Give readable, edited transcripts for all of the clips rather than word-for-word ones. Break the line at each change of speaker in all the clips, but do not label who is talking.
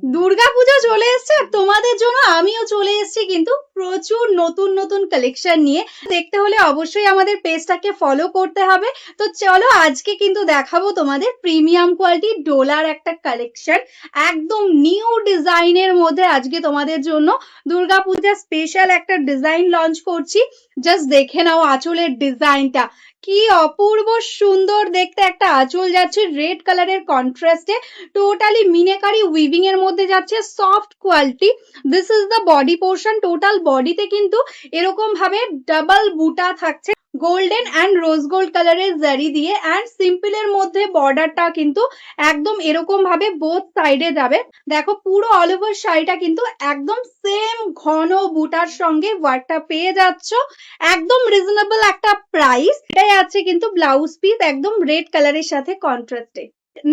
দুর্গাপূজা চলে এসছে আর তোমাদের জন্য আমিও চলে এসেছি কিন্তু প্রচুর নতুন নতুন কালেকশন নিয়ে। দেখতে হলে অবশ্যই আমাদের পেজটাকে ফলো করতে হবে। তো চলো আজকে কিন্তু দেখাবো তোমাদের প্রিমিয়াম কোয়ালিটি ডোলার একটা কালেকশন, একদম নিউ ডিজাইনের মধ্যে আজকে তোমাদের জন্য দুর্গাপূজা স্পেশাল একটা ডিজাইন লঞ্চ করছি। জাস্ট দেখে নাও আঁচলের ডিজাইনটা, কি অপূর্ব সুন্দর দেখতে একটা আঁচল যাচ্ছে রেড কালারের কন্ট্রাস্টে, টোটালি মিনাকারি উইভিং এর মধ্যে যাচ্ছে, soft quality. This is the body portion. Total বডিতে কিন্তু এরকম ভাবে ডাবল বুটা থাকছে গোল্ডেন অ্যান্ড রোজ গোল্ড কালারের জারি দিয়ে, অ্যান্ড সিম্পল এর মধ্যে বর্ডারটা কিন্তু একদম এরকম ভাবে বোথ সাইডে যাবে। দেখো পুরো অল ওভার শাড়িটা কিন্তু একদম সেম ঘন বুটার সঙ্গে ওয়ার্কটা পেয়ে যাচ্ছ, একদম রিজনেবল একটা প্রাইস। এটাই আছে কিন্তু ব্লাউজ পিস একদম রেড কালারের সাথে কন্ট্রাস্টে।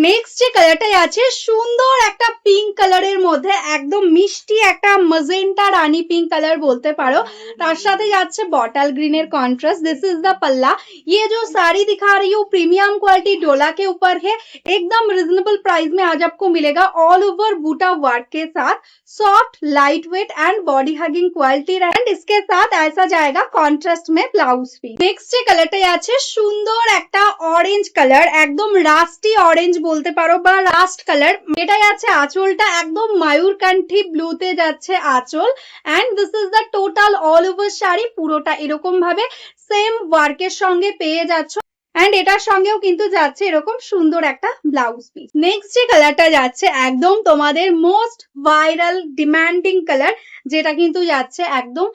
নেক্সট যে কালারটাই আছে সুন্দর একটা পিঙ্ক কালারের মধ্যে, একদম মিষ্টি একটা মজেন্টা রানী পিঙ্ক কালার বলতে পারো। তার সাথে যাচ্ছে বটল গ্রিনের कॉन्ट्रास्ट। दिस इज द पल्ला। ये जो साड़ी दिखा रही हूँ प्रीमियम क्वालिटी डोला के ऊपर है, एकदम रिजनेबल प्राइस में आज आपको मिलेगा ऑल ओवर बूटा वर्क के साथ, soft light weight and body hugging quality. And इसके साथ ऐसा जाएगा कॉन्ट्रास्ट में ब्लाउज पीस। नेक्स्ट যে কালারটাই আছে সুন্দর একটা অরেঞ্জ কালার, একদম রাস্টি অরেঞ্জ বলতে পারো বা রাস্ট কালার। এটাই আছে আঁচলটা একদম ময়ূরকান্ঠী ব্লুতে যাচ্ছে আঁচল, and this is the total all over sari. পুরোটা এরকম ভাবে সেম ওয়ার্কের সঙ্গে পেয়ে যাচ্ছ, এন্ড এটার সঙ্গেও কিন্তু যাচ্ছে এরকম সুন্দর একটা ব্লাউজ পিস। নেক্সট যে কালারটা যাচ্ছে একদম তোমাদের মোস্ট ভাইরাল ডিমান্ডিং কালার, যেটা কিন্তু যাচ্ছে একদম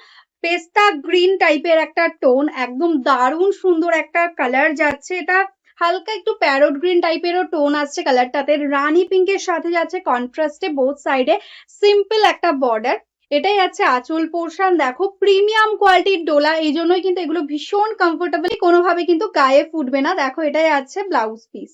পেস্তা গ্রিন টাইপের একটা টোন, একদম দারুণ সুন্দর একটা কালার যাচ্ছে। এটা হালকা একটু প্যারোট গ্রিন টাইপেরও টোন আসছে কালারটাতে, রানী পিঙ্কের সাথে যাচ্ছে কন্ট্রাস্টে বোথ সাইডে সিম্পল একটা বর্ডার। এটাই আছে আঁচল পোর্শন। দেখো প্রিমিয়াম কোয়ালিটির ডোলা, এই জন্যই কিন্তু এগুলো ভীষণ কমফোর্টেবল, কোনোভাবে কিন্তু গায়ে ফুটবে না। দেখো এটাই আছে ব্লাউজ পিস।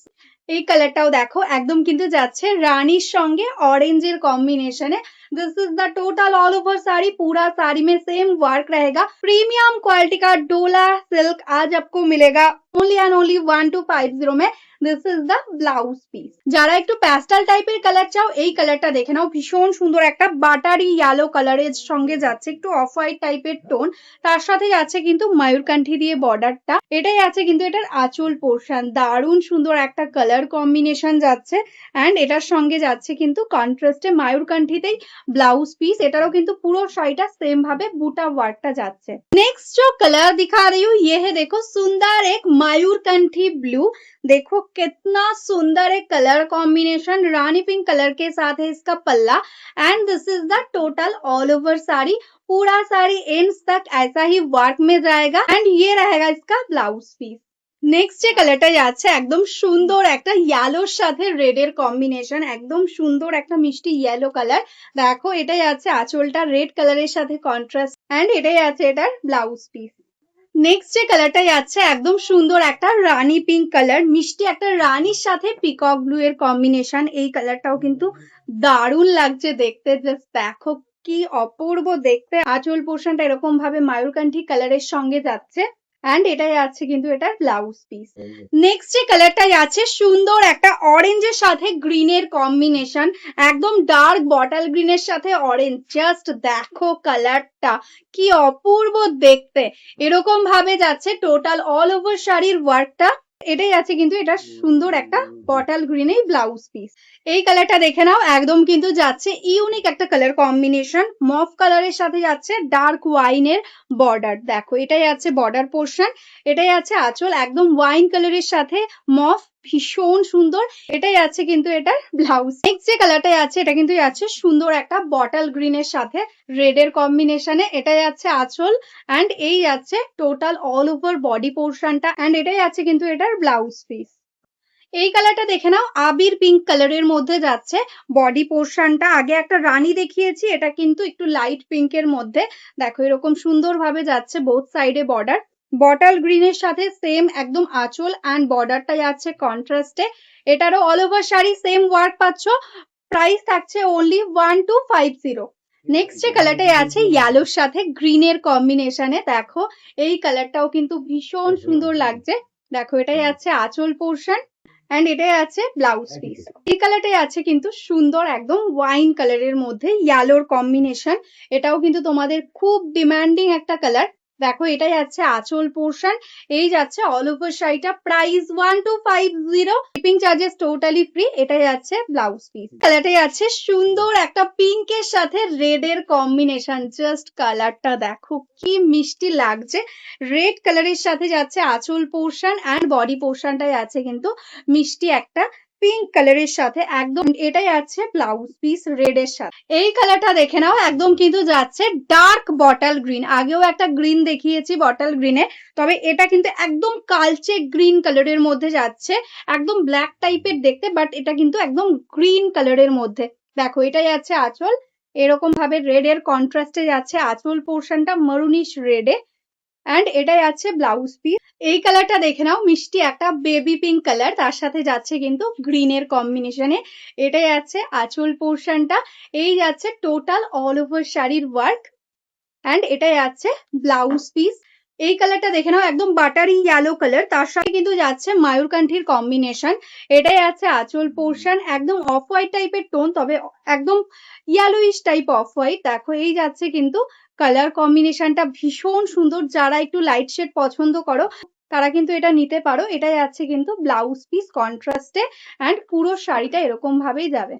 এই কালারটাও দেখো একদম কিন্তু যাচ্ছে রানীর সঙ্গে অরেঞ্জের কম্বিনেশনে। This is the total all over sari, पूरा साड़ी में सेम वर्क रहेगा। प्रीमियम क्वालिटी का डोला सिल्क आज आपको मिलेगा ओनली एंड ओनली 1250 में। This is the blouse piece. যারা একটু প্যাস্টেল টাইপের কালার চাও এই কালারটা দেখে নাও, ভীষণ সুন্দর একটা বাটারি ইয়েলো কালারের সঙ্গে যাচ্ছে, একটু অফ হোয়াইট টাইপের টোন। তার সাথে যাচ্ছে কিন্তু ময়ূরকান্ঠী দিয়ে বর্ডারটা। এটাই আছে কিন্তু এটার আঁচল পোর্শন, দারুণ সুন্দর একটা কালার কম্বিনেশন যাচ্ছে, এন্ড এটার সঙ্গে যাচ্ছে কিন্তু কন্ট্রাস্টে ময়ূরকান্ঠীতেই ब्लाउज पीस। এটারও কিন্তু পুরো শাড়িটা সেম ভাবে বুটা ওয়ার্কটা যাচ্ছে। नेक्स्ट जो कलर दिखा रही हूँ ये है, देखो सुंदर एक मयूरकंठी ब्लू। देखो कितना सुंदर है कलर कॉम्बिनेशन, रानी पिंक कलर के साथ है इसका पल्ला, and this is the total all over sari. पूरा साड़ी एंड्स तक ऐसा ही वर्क में जाएगा, एंड ये रहेगा इसका ब्लाउज पीस। নেক্সট যে কালারটা যাচ্ছে একদম সুন্দর একটা ইয়েলোর সাথে রেড এর কম্বিনেশন, একদম সুন্দর একটা মিষ্টি ইয়েলো কালার। দেখো এটাই আছে আঁচলটা রেড কালারের সাথে কন্ট্রাস্ট, এন্ড এটাই আছে এটার ব্লাউজ পিস। নেক্সট যে কালারটা যাচ্ছে একদম সুন্দর একটা রানী পিঙ্ক কালার, মিষ্টি একটা রানীর সাথে পিকক ব্লু এর কম্বিনেশন। এই কালারটাও কিন্তু দারুণ লাগছে দেখতে, জাস্ট দেখো কি অপূর্ব দেখতে। আঁচল পোর্শনটা এরকম ভাবে ময়ূরকান্ঠী কালারের সঙ্গে যাচ্ছে, এন্ড এটাই আছে কিন্তু এটার ব্লাউজ পিস। নেক্সট যে কালারটাই আছে সুন্দর একটা অরেঞ্জের সাথে গ্রিনের কম্বিনেশন, একদম ডার্ক বটল গ্রিনের সাথে অরেঞ্জ। জাস্ট দেখো কালারটা কি অপূর্ব দেখতে, এরকম ভাবে যাচ্ছে টোটাল অল ওভার শাড়ির ওয়ার্কটা। এটাই আছে কিন্তু এটা সুন্দর একটা বটল গ্রিনেই ব্লাউজ পিস। এই কালারটা দেখে নাও একদম কিন্তু যাচ্ছে ইউনিক একটা কালার কম্বিনেশন, মফ কালারের সাথে যাচ্ছে ডার্ক ওয়াইনের বর্ডার। দেখো এটাই আছে বর্ডার পোর্শন, এটাই আছে আঁচল একদম ওয়াইন কালারের সাথে মফ, ভীষণ সুন্দর। এটাই আছে কিন্তু এটার ব্লাউজ। নেক্সট যে কালারটাই আছে এটা কিন্তু আছে সুন্দর একটা বটল গ্রিনের সাথে রেড এর কম্বিনেশনে। এটাই আছে আঁচল, এন্ড এই আছে টোটাল অল ওভার বডি পোর্শনটা, এন্ড এটাই আছে কিন্তু এটার ব্লাউজ পিস। এই কালারটা দেখে নাও আবির পিঙ্ক কালারের মধ্যে যাচ্ছে বডি পোর্শনটা। আগে একটা রানী দেখিয়েছি, এটা কিন্তু একটু লাইট পিঙ্কের মধ্যে। দেখো এরকম সুন্দর ভাবে যাচ্ছে বোথ সাইডে বর্ডার, বটল গ্রিনের সাথে সেম একদম আঁচল, অ্যান্ড বর্ডারটা যাচ্ছে কন্ট্রাস্টে। এটারও all over sari same work পাচ্ছ, প্রাইস থাকছে ওনলি 1250। নেক্সট যে কালারটাই আছে ইয়েলোর সাথে গ্রিনের কম্বিনেশনে। দেখো এই কালারটাও কিন্তু ভীষণ সুন্দর লাগছে। দেখো এটাই আছে আঁচল পোর্শন, অ্যান্ড এটাই আছে ব্লাউজ পিস। এই কালারটাই আছে কিন্তু সুন্দর একদম ওয়াইন কালারের মধ্যে ইয়েলোর কম্বিনেশন। এটাও কিন্তু তোমাদের খুব ডিমান্ডিং একটা কালার। দেখো এটাই আছে আঁচল পোর্শন, এই যাচ্ছে অল ওভার শাড়িটা, price 1250, shipping charges totally free. এটাই আছে ব্লাউজ পিস। কালারটাই আছে সুন্দর একটা পিঙ্কের সাথে রেড এর কম্বিনেশন, জাস্ট কালারটা দেখো কি মিষ্টি লাগছে। রেড কালারের সাথে যাচ্ছে আঁচল পোর্শন অ্যান্ড বডি পোর্শনটাই আছে কিন্তু মিষ্টি একটা পিঙ্ক কালারের সাথে একদম। এটাই আছে ব্লাউজ পিস রেড এর সাথে। এই কালারটা দেখে নাও, একদম কিন্তু যাচ্ছে ডার্ক বটল গ্রিন। আগেও একটা গ্রিন দেখিয়েছি বটল গ্রিনে, তবে এটা কিন্তু একদম কালচে গ্রিন কালারের মধ্যে যাচ্ছে, একদম ব্ল্যাক টাইপের দেখতে, বাট এটা কিন্তু একদম গ্রিন কালারের মধ্যে। দেখো এটাই আছে আঁচল, এরকম ভাবে রেড এর কন্ট্রাস্টে যাচ্ছে আঁচল পোর্শনটা মারুনিশ রেডে, অ্যান্ড এটাই আছে ব্লাউজ পিস। এই কালারটা দেখে নাও, মিষ্টি একটা বেবি পিঙ্ক কালার, তার সাথে যাচ্ছে কিন্তু গ্রিনের কম্বিনেশনে। এটাই আছে আঁচল পোর্শনটা, এই যাচ্ছে টোটাল অল ওভার শাড়ির ওয়ার্ক, অ্যান্ড এটাই আছে ব্লাউজ পিস। এই কালারটা দেখে নাও, একদম বাটারি ইয়েলো কালার, তার সাথে কিন্তু যাচ্ছে ময়ূরকান্ঠির কম্বিনেশন। এটাই আছে আঁচল পোর্শন, একদম অফ হোয়াইট টাইপের টোন, তবে একদম ইয়েলোইশ টাইপ অফ হোয়াইট। দেখো এই যাচ্ছে কিন্তু কালার কম্বিনেশনটা ভীষণ সুন্দর। যারা একটু লাইট শেড পছন্দ করো তারা কিন্তু এটা নিতে পারো। এটাই আছে কিন্তু ব্লাউজ পিস কন্ট্রাস্টে, অ্যান্ড পুরো শাড়িটা এরকম ভাবেই যাবে।